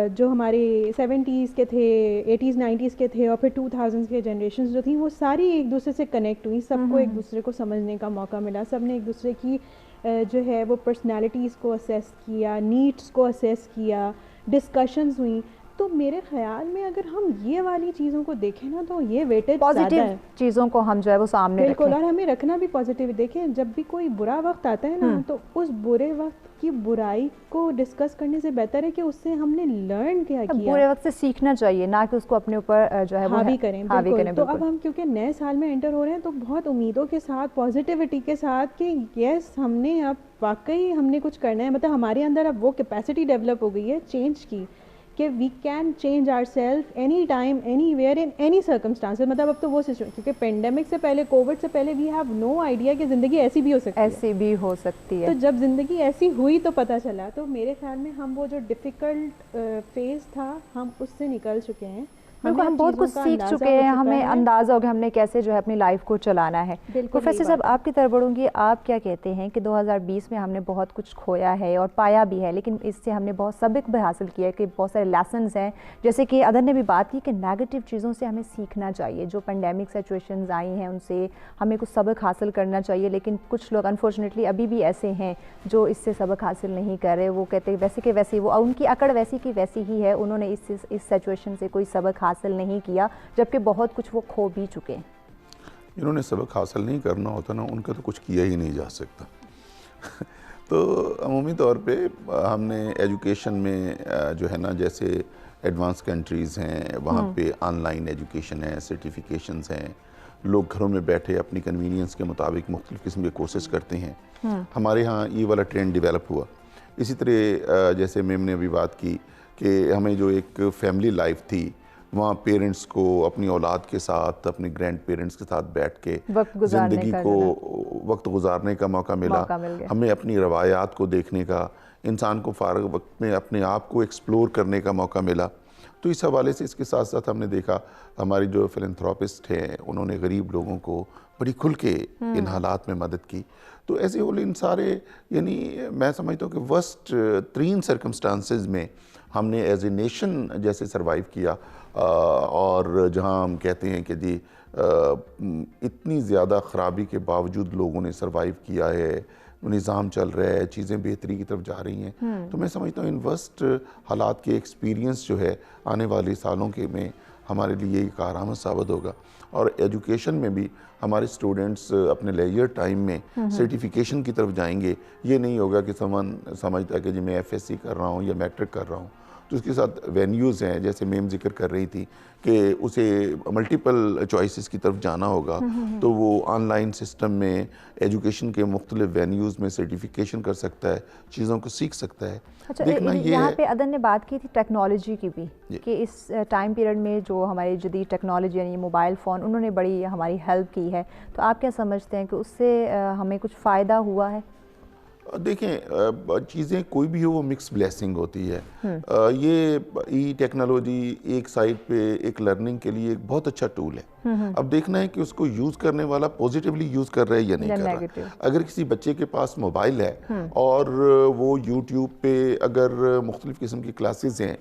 جو ہمارے 70s کے تھے, 80s 90s کے تھے, اور پھر 2000s کے جنریشنز جو تھیں, وہ ساری ایک دوسرے سے کنیکٹ ہوئی. سب کو ایک دوسرے کو سمجھنے کا موقع ملا, سب نے ایک دوسرے کی جو ہے وہ پرسنالٹیز کو اسیس کیا, نیڈس کو اسیس کیا, ڈسکشنز ہوئیں. تو میرے خیال میں اگر ہم یہ والی چیزوں کو دیکھیں نا تو یہ ویٹیج پازیٹیو چیزوں کو ہم جو ہے وہ سامنے رکھیں. بالکل, اور ہمیں رکھنا بھی پازیٹیو. دیکھیں جب بھی کوئی برا وقت آتا ہے نا تو اس برے وقت کی برائی کو ڈسکس کرنے سے بہتر ہے کہ اس سے ہم نے لرن کیا کیا. برے وقت سے سیکھنا چاہیے, نہ کہ اس کو اپنے اوپر جو ہے حاوی کریں. تو اب ہم کیونکہ نئے سال میں انٹر ہو رہے ہیں تو بہت امیدوں کے ساتھ, پازیٹیوٹی کے ساتھ کہ یس ہم نے اب واقعی ہم نے کچھ کرنا ہے. مطلب ہمارے اندر اب وہ کیپیسٹی ڈیولپ ہو گئی ہے چینج کی کہ we can change our self any time anywhere in any circumstances. مطلب اب تو وہ سچویشن, کیونکہ پینڈیمک سے پہلے, کووڈ سے پہلے وی ہیو نو آئیڈیا کہ زندگی ایسی بھی ہو سکتی ہے. تو جب زندگی ایسی ہوئی تو پتہ چلا. تو میرے خیال میں ہم وہ جو ڈیفیکلٹ فیز تھا ہم اس سے نکل چکے ہیں. ہم بہت کچھ سیکھ چکے ہیں, ہمیں اندازہ ہو گیا ہم نے کیسے جو ہے اپنی لائف کو چلانا ہے. پروفیسر صاحب آپ کی طرف بڑھوں گی, آپ کیا کہتے ہیں کہ 2020 میں ہم نے بہت کچھ کھویا ہے اور پایا بھی ہے, لیکن اس سے ہم نے بہت سبق بھی حاصل کیا ہے, کہ بہت سارے لیسنز ہیں, جیسے کہ ادر نے بھی بات کی کہ نیگیٹو چیزوں سے ہمیں سیکھنا چاہیے. جو پینڈیمک سچویشنز آئی ہیں ان سے ہمیں کچھ سبق حاصل کرنا چاہیے, لیکن کچھ لوگ انفارچونیٹلی ابھی بھی ایسے ہیں جو اس سے سبق حاصل نہیں کر رہے. وہ کہتے ہیں ویسے کہ ویسے, وہ ان کی اکڑ ویسی کی ویسی ہی ہے, انہوں نے اس سچویشن سے کوئی سبق حاصل نہیں کیا, جبکہ بہت کچھ وہ کھو بھی چکے ہیں. جنہوں نے سبق حاصل نہیں کرنا ہوتا نا, ان کا تو کچھ کیا ہی نہیں جا سکتا. تو عمومی طور پہ ہم نے ایجوکیشن میں جو ہے نا, جیسے ایڈوانس کنٹریز ہیں وہاں پہ آن لائن ایجوکیشن ہے, سرٹیفیکیشنز ہیں, لوگ گھروں میں بیٹھے اپنی کنوینئنس کے مطابق مختلف قسم کے کورسز کرتے ہیں. ہمارے ہاں یہ والا ٹرینڈ ڈیولپ ہوا. اسی طرح جیسے میم نے ابھی بات کی کہ ہمیں جو ایک فیملی لائف تھی, وہاں پیرنٹس کو اپنی اولاد کے ساتھ, اپنے گرینڈ پیرنٹس کے ساتھ بیٹھ کے زندگی کو وقت گزارنے کا موقع ملا. ہمیں اپنی روایات کو دیکھنے کا, انسان کو فارغ وقت میں اپنے آپ کو ایکسپلور کرنے کا موقع ملا. تو اس حوالے سے اس کے ساتھ ساتھ ہم نے دیکھا ہماری جو فلنتھراپسٹ ہیں انہوں نے غریب لوگوں کو بڑی کھل کے ان حالات میں مدد کی. تو ایسے ان سارے, یعنی میں سمجھتا ہوں کہ ورسٹ 3 سرکمسٹانسز میں ہم نے ایز اے نیشن جیسے سروائیو کیا, اور جہاں ہم کہتے ہیں کہ جی اتنی زیادہ خرابی کے باوجود لوگوں نے سروائیو کیا ہے, نظام چل رہا ہے, چیزیں بہتری کی طرف جا رہی ہیں. تو میں سمجھتا ہوں ان ورسٹ حالات کے ایکسپیرینس جو ہے آنے والے سالوں کے میں ہمارے لیے ایک کارآمد ثابت ہوگا. اور ایجوکیشن میں بھی ہمارے اسٹوڈنٹس اپنے لیجر ٹائم میں سرٹیفیکیشن کی طرف جائیں گے. یہ نہیں ہوگا کہ سمجھتا ہے کہ جی میں FSC کر رہا ہوں یا میٹرک کر رہا ہوں. تو تو اس کے ساتھ وینیوز ہیں، جیسے میم ذکر کر رہی تھی کہ اسے ملٹیپل چوائسز کی طرف جانا ہوگا، تو وہ آن لائن سسٹم میں ایجوکیشن کے مختلف وینیوز میں سرٹیفیکیشن کر سکتا ہے، چیزوں کو سیکھ سکتا ہے۔ اچھا، دیکھنا یہ یہاں پہ عدن نے بات کی تھی ٹیکنالوجی کی بھی، کہ اس ٹائم پیریڈ میں جو ہماری جدید ٹیکنالوجی یعنی موبائل فون انہوں نے بڑی ہماری ہیلپ کی ہے، تو آپ کیا سمجھتے ہیں کہ اس سے ہمیں کچھ فائدہ ہوا ہے؟ دیکھیں چیزیں کوئی بھی ہو وہ مکس بلیسنگ ہوتی ہے۔ یہ ای ٹیکنالوجی ایک سائڈ پہ ایک لرننگ کے لیے ایک بہت اچھا ٹول ہے، اب دیکھنا ہے کہ اس کو یوز کرنے والا پوزیٹیولی یوز کر رہا ہے یا نہیں کر رہا۔ اگر کسی بچے کے پاس موبائل ہے اور وہ یوٹیوب پہ اگر مختلف قسم کی کلاسز ہیں،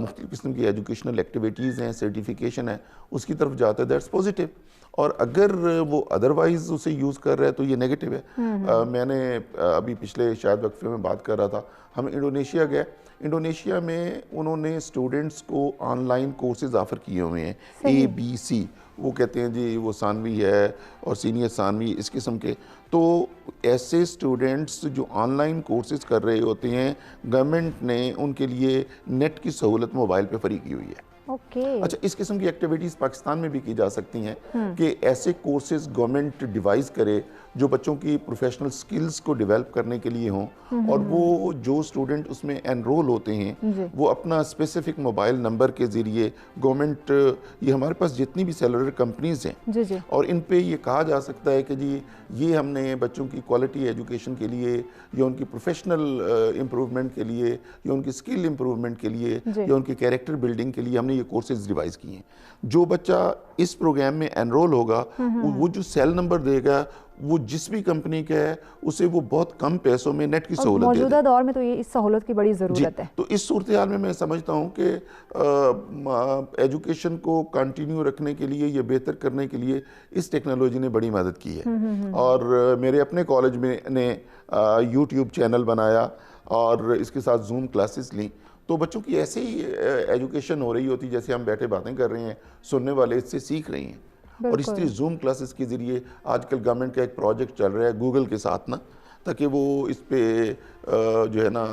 مختلف قسم کی ایجوکیشنل ایکٹیویٹیز ہیں، سرٹیفیکیشن ہے، اس کی طرف جاتا ہے، دیٹس پوزیٹیو۔ اور اگر وہ ادروائز اسے یوز کر رہا ہے تو یہ نیگیٹو ہے۔ میں نے ابھی پچھلے شاید وقفے میں بات کر رہا تھا، ہم انڈونیشیا گئے، انڈونیشیا میں انہوں نے اسٹوڈنٹس کو آن لائن کورسز آفر کیے ہوئے ہیں، ABC، وہ کہتے ہیں جی وہ ثانوی ہے اور سینئر ثانوی اس قسم کے۔ تو ایسے اسٹوڈنٹس جو آن لائن کورسز کر رہے ہوتے ہیں، گورنمنٹ نے ان کے لیے نیٹ کی سہولت موبائل پہ فری کی ہوئی ہے۔ اچھا، اس قسم کی ایکٹیویٹیز پاکستان میں بھی کی جا سکتی ہیں کہ ایسے کورسز گورنمنٹ ڈیوائز کرے جو بچوں کی پروفیشنل سکلز کو ڈیولپ کرنے کے لیے ہوں، اور وہ جو اسٹوڈنٹ اس میں انرول ہوتے ہیں وہ اپنا اسپیسیفک موبائل نمبر کے ذریعے گورنمنٹ، یہ ہمارے پاس جتنی بھی سیلولر کمپنیز ہیں اور ان پہ یہ کہا جا سکتا ہے کہ جی یہ ہم نے بچوں کی کوالٹی ایجوکیشن کے لیے یا ان کی پروفیشنل امپروومنٹ کے لیے یا ان کی اسکل امپروومنٹ کے لیے یا ان کی کیریکٹر بلڈنگ کے لیے ہم نے یہ کورسز ریوائز کیے ہیں۔ جو بچہ اس پروگرام میں انرول ہوگا وہ جو سیل نمبر دے گا وہ جس بھی کمپنی کا ہے اسے وہ بہت کم پیسوں میں نیٹ کی سہولت دے دے۔ موجودہ دور میں تو یہ اس سہولت کی بڑی ضرورت ہے۔ تو اس صورتحال میں سمجھتا ہوں کہ ایجوکیشن کو کنٹینیو رکھنے کے لیے یا بہتر کرنے کے لیے اس ٹیکنالوجی نے بڑی مدد کی ہے۔ اور میرے اپنے کالج میں نے یوٹیوب چینل بنایا اور اس کے ساتھ زوم کلاسز لیں، تو بچوں کی ایسے ہی ایجوکیشن ہو رہی ہوتی جیسے ہم بیٹھے باتیں کر رہے ہیں، سننے والے اس سے سیکھ رہے ہیں۔ اور اس طرح زوم کلاسز کے ذریعے آج کل گورنمنٹ کا ایک پروجیکٹ چل رہا ہے گوگل کے ساتھ نا، تاکہ وہ اس پہ جو ہے نا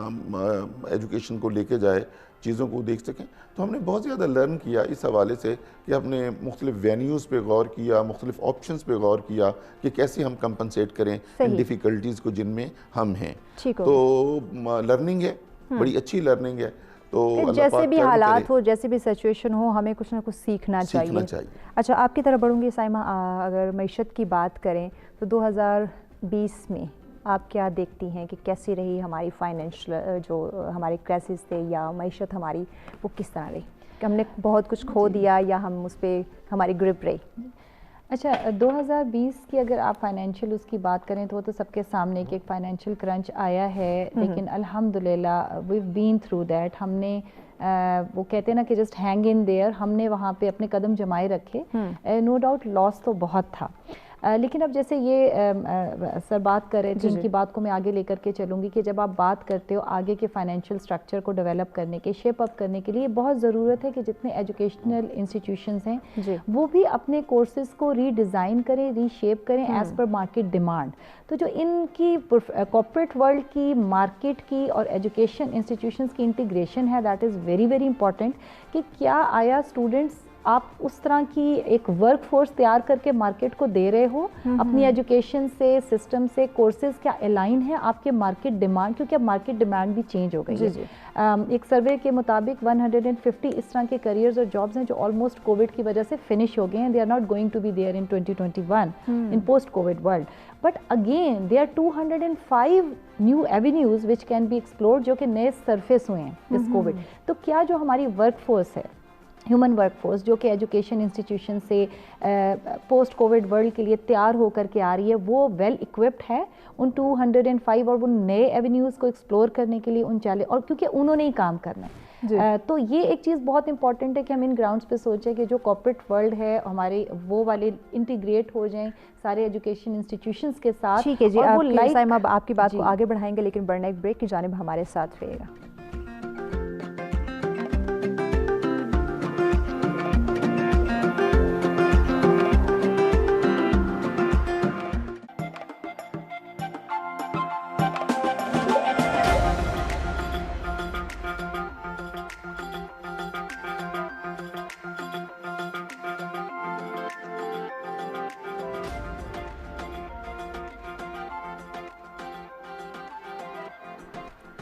ایجوکیشن کو لے کے جائے، چیزوں کو دیکھ سکیں۔ تو ہم نے بہت زیادہ لرن کیا اس حوالے سے کہ ہم نے مختلف وینیوز پہ غور کیا، مختلف آپشنز پہ غور کیا کہ کیسے ہم کمپنسیٹ کریں ان ڈیفیکلٹیز کو جن میں ہم ہیں۔ تو لرننگ ہے، بڑی اچھی لرننگ ہے۔ تو جیسے بھی حالات ہو، جیسے بھی سچویشن ہو، ہمیں کچھ نہ کچھ سیکھنا چاہیے۔ اچھا، آپ کی طرف بڑھوں گی سائمہ، اگر معیشت کی بات کریں تو 2020 میں آپ کیا دیکھتی ہیں کہ کیسی رہی ہماری فائنینشل جو ہمارے کرائسس تھے یا معیشت ہماری وہ کس طرح رہی؟ کہ ہم نے بہت کچھ کھو دیا یا ہم اس پہ ہماری گرپ رہی؟ اچھا، 2020 کی اگر آپ فائنینشیل اس کی بات کریں تو وہ تو سب کے سامنے کہ ایک فائنینشیل کرنچ آیا ہے، لیکن الحمدللہ ویو بین تھرو دیٹ۔ ہم نے وہ کہتے ہیں نا کہ جسٹ ہینگ ان دیئر، ہم نے وہاں پہ اپنے قدم جمائے رکھے۔ نو ڈاؤٹ لاس تو بہت تھا، لیکن اب جیسے یہ سر بات کر رہے تھے، ان کی بات کو میں آگے لے کر کے چلوں گی کہ جب آپ بات کرتے ہو آگے کے فائنینشیل سٹرکچر کو ڈیولپ کرنے کے، شیپ اپ کرنے کے لیے بہت ضرورت ہے کہ جتنے ایجوکیشنل انسٹیٹیوشنز ہیں وہ بھی اپنے کورسز کو ری ڈیزائن کریں، ری شیپ کریں ایز پر مارکیٹ ڈیمانڈ۔ تو جو ان کی کارپوریٹ ورلڈ کی، مارکیٹ کی اور ایجوکیشن انسٹیٹیوشنز کی انٹیگریشن ہے، that is very very important کہ کیا آیا اسٹوڈنٹس آپ اس طرح کی ایک ورک فورس تیار کر کے مارکیٹ کو دے رہے ہو اپنی ایجوکیشن سے، سسٹم سے، کورسز کیا الائن ہے آپ کے مارکیٹ ڈیمانڈ، کیونکہ اب مارکیٹ ڈیمانڈ بھی چینج ہو گئی ہے۔ ایک سروے کے مطابق 150 اس طرح کے کریئرز اور جابز ہیں جو آلموسٹ کووڈ کی وجہ سے فنش ہو گئے ہیں، they are not going to be there in 2021 in post COVID world, but again they are 205 new avenues which can be explored جو کہ نئے سرفیس ہوئے ہیں اس کووڈ۔ تو کیا جو ہماری ورک فورس ہے، ہیومن ورک فورس جو کہ ایجوکیشن انسٹیٹیوشن سے پوسٹ کووڈ ورلڈ کے لیے تیار ہو کر کے آ رہی ہے، وہ ویل اکوپڈ ہے ان 205 اور ان نئے ایونیوز کو ایکسپلور کرنے کے لیے ان اور کیونکہ انہوں نے ہی کام کرنا ہے۔ تو یہ ایک چیز بہت امپورٹنٹ ہے کہ ہم ان گراؤنڈز پہ سوچیں کہ جو کارپوریٹ ورلڈ ہے ہمارے وہ والے انٹیگریٹ ہو جائیں سارے ایجوکیشن انسٹیٹیوشنز کے ساتھ۔ ٹھیک ہے جی، آپ کی بات کو آگے بڑھائیں گے، لیکن بڑھنے ایک بریک کی جانب ہمارے ساتھ رہے گا۔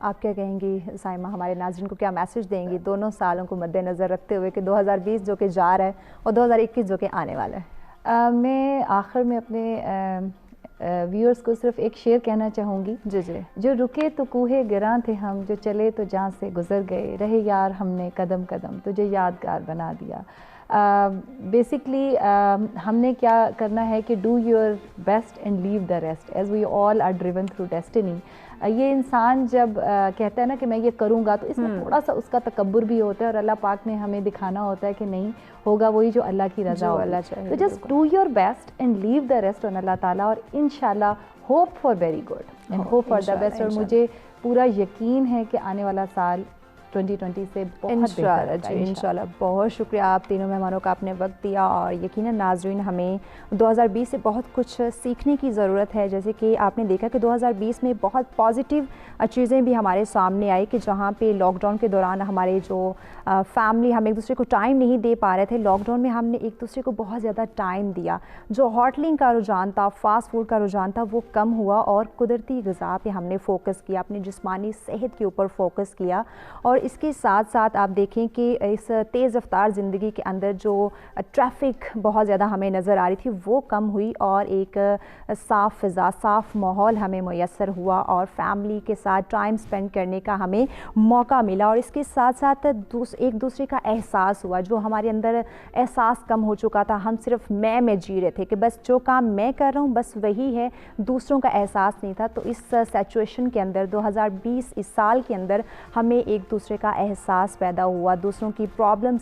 آپ کیا کہیں گی سائمہ، ہمارے ناظرین کو کیا میسج دیں گی دونوں سالوں کو مد نظر رکھتے ہوئے کہ 2020 جو کہ جا رہا ہے اور 2021 جو کہ آنے والا ہے؟ میں آخر میں اپنے ویورز کو صرف ایک شعر کہنا چاہوں گی. جی جی. جو رکے تو کوہے گراں تھے ہم، جو چلے تو جہاں سے گزر گئے، رہے یار ہم نے قدم قدم تجھے یادگار بنا دیا. بیسکلی ہم نے کیا کرنا ہے کہ do your best and leave the rest, as we all are driven through destiny. یہ انسان جب کہتا ہے نا کہ میں یہ کروں گا، تو اس میں تھوڑا سا اس کا تکبر بھی ہوتا ہے، اور اللہ پاک نے ہمیں دکھانا ہوتا ہے کہ نہیں ہوگا وہی جو اللہ کی رضا ہوگی. تو just do your best and leave the rest on اللہ تعالیٰ، اور انشاءاللہ hope for very good and hope for the best. اور مجھے پورا یقین ہے کہ آنے والا سال 2020 سے بہت انشاءاللہ. جی انشاءاللہ. بہت شکریہ آپ تینوں مہمانوں کا، آپ نے وقت دیا، اور یقیناً ناظرین ہمیں 2020 سے بہت کچھ سیکھنے کی ضرورت ہے. جیسے کہ آپ نے دیکھا کہ 2020 میں بہت پازیٹیو چیزیں بھی ہمارے سامنے آئی کہ جہاں پہ لاک ڈاؤن کے دوران ہمارے جو فیملی، ہم ایک دوسرے کو ٹائم نہیں دے پا رہے تھے، لاک ڈاؤن میں ہم نے ایک دوسرے کو بہت زیادہ ٹائم دیا. جو ہوٹلنگ کا رجحان تھا، فاسٹ فوڈ کا رجحان تھا، وہ کم ہوا، اور قدرتی غذا پہ ہم نے فوکس کیا، اپنی جسمانی صحت کے اوپر فوکس کیا. اور اس کے ساتھ ساتھ آپ دیکھیں کہ اس تیز رفتار زندگی کے اندر جو ٹریفک بہت زیادہ ہمیں نظر آ رہی تھی وہ کم ہوئی، اور ایک صاف فضا، صاف ماحول ہمیں میسر ہوا، اور فیملی کے ساتھ ٹائم سپینڈ کرنے کا ہمیں موقع ملا. اور اس کے ساتھ ساتھ ایک دوسرے کا احساس ہوا. جو ہمارے اندر احساس کم ہو چکا تھا، ہم صرف میں جی رہے تھے کہ بس جو کام میں کر رہا ہوں بس وہی ہے، دوسروں کا احساس نہیں تھا. تو اس سچویشن کے اندر 2020 اس سال کے اندر ہمیں ایک دوسرے کا احساس پیدا ہوا، دوسروں کی پرابلم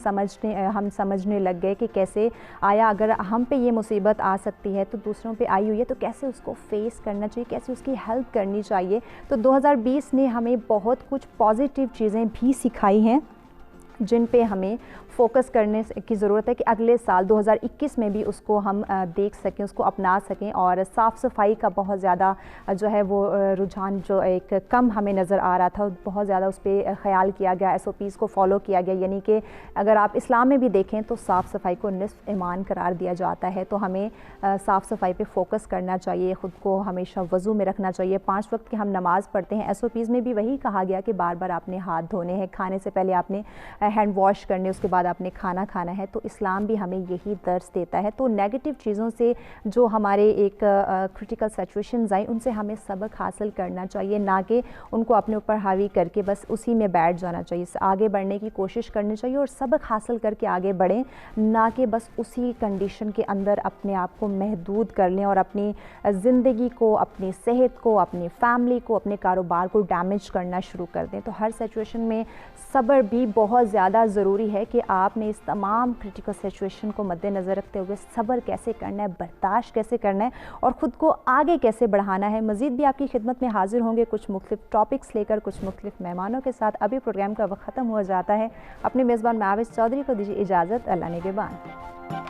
ہم سمجھنے لگ گئے کہ کیسے آیا اگر ہم پہ یہ مصیبت آ سکتی ہے تو دوسروں پہ آئی ہوئی ہے تو کیسے اس کو فیس کرنا چاہیے، کیسے اس کی ہیلپ کرنی چاہیے. تو 2020 نے ہمیں بہت کچھ پازیٹیو چیزیں بھی سکھائی ہیں جن پہ ہمیں فوکس کرنے کی ضرورت ہے کہ اگلے سال 2021 میں بھی اس کو ہم دیکھ سکیں، اس کو اپنا سکیں. اور صاف صفائی کا بہت زیادہ جو ہے وہ رجحان جو ایک کم ہمیں نظر آ رہا تھا، بہت زیادہ اس پہ خیال کیا گیا، SOPs کو فالو کیا گیا. یعنی کہ اگر آپ اسلام میں بھی دیکھیں تو صاف صفائی کو نصف ایمان قرار دیا جاتا ہے. تو ہمیں صاف صفائی پہ فوکس کرنا چاہیے، خود کو ہمیشہ وضو میں رکھنا چاہیے. 5 وقت کی ہم نماز پڑھتے ہیں، SOPs میں بھی وہی کہا گیا کہ بار بار آپ نے ہاتھ دھونے ہیں، کھانے سے پہلے آپ نے ہینڈ واش کرنے، اس کے بعد آپ نے کھانا کھانا ہے. تو اسلام بھی ہمیں یہی درس دیتا ہے. تو نیگیٹو چیزوں سے جو ہمارے ایک کرٹیکل سچویشنز آئیں ان سے ہمیں سبق حاصل کرنا چاہیے، نہ کہ ان کو اپنے اوپر حاوی کر کے بس اسی میں بیٹھ جانا چاہیے. آگے بڑھنے کی کوشش کرنی چاہیے اور سبق حاصل کر کے آگے بڑھیں، نہ کہ بس اسی کنڈیشن کے اندر اپنے آپ کو محدود کر لیں اور اپنی زندگی کو، اپنی صحت کو، اپنی فیملی کو، اپنے کاروبار کو ڈیمیج کرنا شروع کر دیں. تو ہر سچویشن میں صبر بھی بہت زیادہ ضروری ہے کہ آپ نے اس تمام کرٹیکل سچویشن کو مد نظر رکھتے ہوئے صبر کیسے کرنا ہے، برداشت کیسے کرنا ہے اور خود کو آگے کیسے بڑھانا ہے. مزید بھی آپ کی خدمت میں حاضر ہوں گے کچھ مختلف ٹاپکس لے کر، کچھ مختلف مہمانوں کے ساتھ. ابھی پروگرام کا وقت ختم ہو جاتا ہے. اپنے میزبان معاوض چودھری کو دیجیے اجازت. اللہ نگہبان.